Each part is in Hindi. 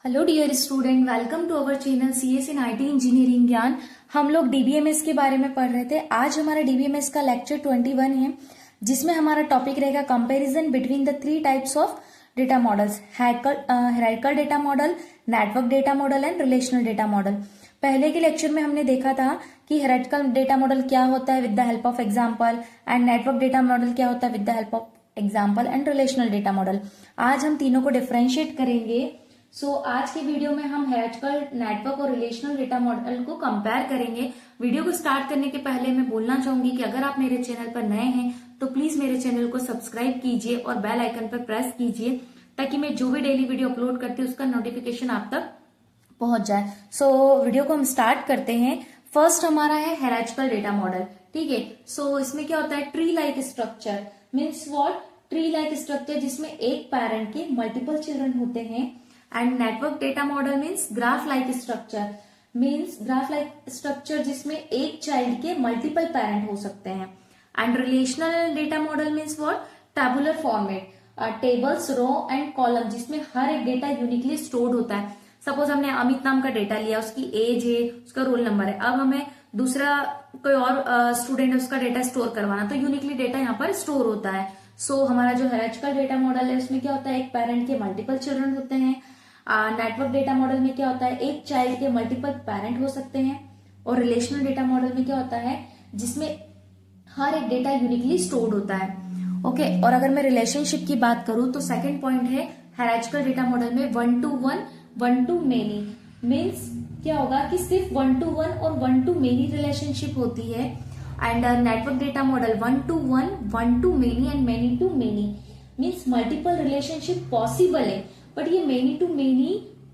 Hello dear student, welcome to our channel CS in IT engineering Gyan. हम लोग डीबीएमएस के बारे में पढ़ रहे थे। आज हमारा डीबीएमएस का लेक्चर 21 है, जिसमें हमारा टॉपिक रहेगा comparison between the three types of data models: hierarchical data model, network data model and relational data model. पहले के लेक्चर में हमने देखा था कि हायरार्किकल डेटा मॉडल क्या होता है with the help of example, and network data model क्या होता है with the help of example, and relational data model. आज हम तीनों को डिफरेंशिएट करेंगे। आज के वीडियो में हम हायरार्किकल, नेटवर्क और रिलेशनल डेटा मॉडल को कंपेयर करेंगे। वीडियो को स्टार्ट करने के पहले मैं बोलना चाहूंगी कि अगर आप मेरे चैनल पर नए हैं तो प्लीज मेरे चैनल को सब्सक्राइब कीजिए और बेल आइकन पर प्रेस कीजिए, ताकि मैं जो भी डेली वीडियो अपलोड करती हूँ उसका नोटिफिकेशन आप तक पहुंच जाए। वीडियो को हम स्टार्ट करते हैं। फर्स्ट हमारा है हायरार्किकल डेटा मॉडल। ठीक है, इसमें क्या होता है? Tree like structure means what? Tree like structure जिसमें एक पेरेंट के मल्टीपल चिल्ड्रन होते हैं। And network data model means graph like structure जिसमें एक चाइल्ड के मल्टीपल पेरेंट हो सकते हैं। And relational data model means what? Tabular format, tables, row and column, जिसमें हर एक डेटा यूनिकली स्टोर्ड होता है। सपोज हमने अमित नाम का डेटा लिया, उसकी एज है, उसका रोल नंबर है। अब हमें दूसरा कोई और स्टूडेंट है, उसका डेटा स्टोर करवाना, तो यूनिकली डेटा यहाँ पर स्टोर होता है। हमारा जो हायरार्किकल डेटा मॉडल है उसमें क्या होता है? एक पेरेंट के मल्टीपल चिल्ड्रन होते हैं। नेटवर्क डेटा मॉडल में क्या होता है? एक चाइल्ड के मल्टीपल पेरेंट हो सकते हैं। और रिलेशनल डेटा मॉडल में क्या होता है? जिसमें हर एक डेटा यूनिकली स्टोर्ड होता है। ओके, और अगर मैं रिलेशनशिप की बात करूं तो सेकंड पॉइंट है हायरार्किकल डेटा मॉडल में 1 to 1, 1 to many। मीन्स क्या होगा कि सिर्फ 1 to 1 और 1 to many रिलेशनशिप होती है। And network data model 1 to 1, 1 to many and many to many। Means multiple relationship possible है, बट ये मेनी टू मेनी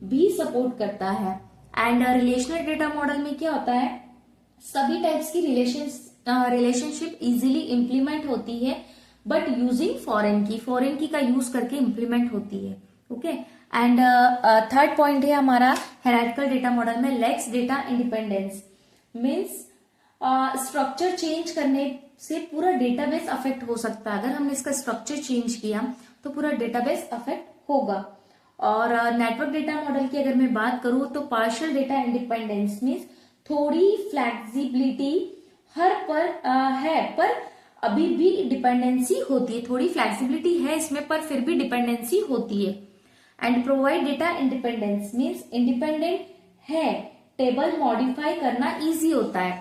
भी सपोर्ट करता है। एंड रिलेशनल डेटा मॉडल में क्या होता है? सभी टाइप्स की रिलेशनशिप इजीली इंप्लीमेंट होती है, बट यूजिंग फॉरेन की का यूज करके इंप्लीमेंट होती है। ओके, एंड थर्ड पॉइंट है हमारा हायरार्किकल डेटा मॉडल में lacks data independence. Means structure change करने से पूरा डेटाबेस अफेक्ट हो सकता है। अगर हमने इसका स्ट्रक्चर चेंज किया तो पूरा डेटाबेस अफेक्ट होगा। और नेटवर्क डेटा मॉडल की अगर मैं बात करूं तो पार्शियल डेटा इंडिपेंडेंस मीन्स थोड़ी फ्लेक्सिबिलिटी हर पर है, पर अभी भी डिपेंडेंसी होती है। थोड़ी फ्लेक्सिबिलिटी है इसमें, पर फिर भी डिपेंडेंसी होती है। And provide data independence means independent है, टेबल मॉडिफाई करना इजी होता है।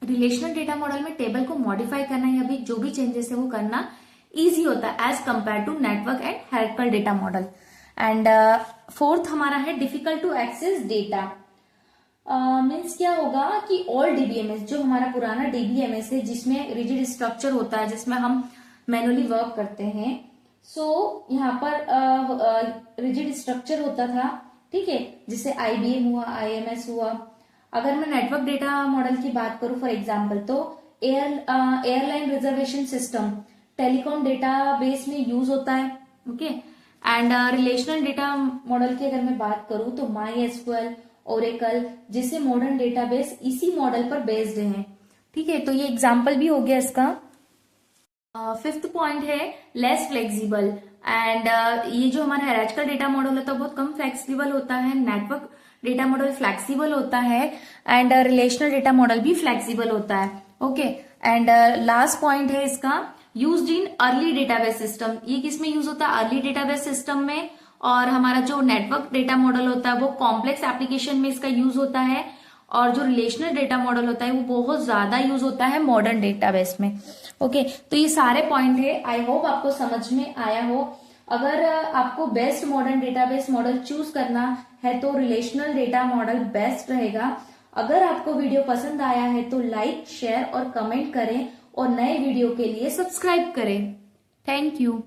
रिलेशनल डेटा मॉडल में टेबल को मॉडिफाई करना या भी जो भी चेंजेस है वो करना इजी होता है as compare to network and hierarchical data model. And fourth हमारा है difficult to access data. Means क्या होगा कि ओल्ड डीबीएमएस, जो हमारा पुराना डीबीएमएस है जिसमें रिजिड स्ट्रक्चर होता है, जिसमें हम मैनुअली वर्क करते हैं। यहाँ पर रिजिड स्ट्रक्चर होता था, ठीक है, जिसे आईबीएम हुआ, आईएमएस हुआ। अगर मैं नेटवर्क डेटा मॉडल की बात करूं फॉर एग्जाम्पल, तो airline reservation system telecom database में यूज होता है। Okay, and relational data model की अगर मैं बात करूं तो MySQL, ओरेकल जैसे मॉडर्न डेटाबेस इसी मॉडल पर बेस्ड हैं। ठीक है, तो ये एग्जाम्पल भी हो गया इसका। फिफ्थ पॉइंट है लेस फ्लेक्सिबल। एंड ये जो हमारा हायरार्किकल डेटा मॉडल होता है बहुत कम फ्लेक्सिबल होता है। नेटवर्क डेटा मॉडल फ्लेक्सिबल होता है, एंड रिलेशनल डेटा मॉडल भी फ्लेक्सिबल होता है। ओके, एंड लास्ट पॉइंट है इसका used in early database system. ये किसमें यूज होता है? अर्ली डेटाबेस सिस्टम में। और हमारा जो नेटवर्क डेटा मॉडल होता है वो कॉम्प्लेक्स एप्लीकेशन में इसका यूज होता है। और जो रिलेशनल डेटा मॉडल होता है वो बहुत ज्यादा यूज होता है मॉडर्न डेटाबेस में। ओके, तो ये सारे पॉइंट है। आई होप आपको समझ में आया हो। अगर आपको best modern database model choose करना है तो रिलेशनल डेटा मॉडल बेस्ट रहेगा। अगर आपको वीडियो पसंद आया है तो लाइक, शेयर और कमेंट करें, और नए वीडियो के लिए सब्सक्राइब करें। Thank you.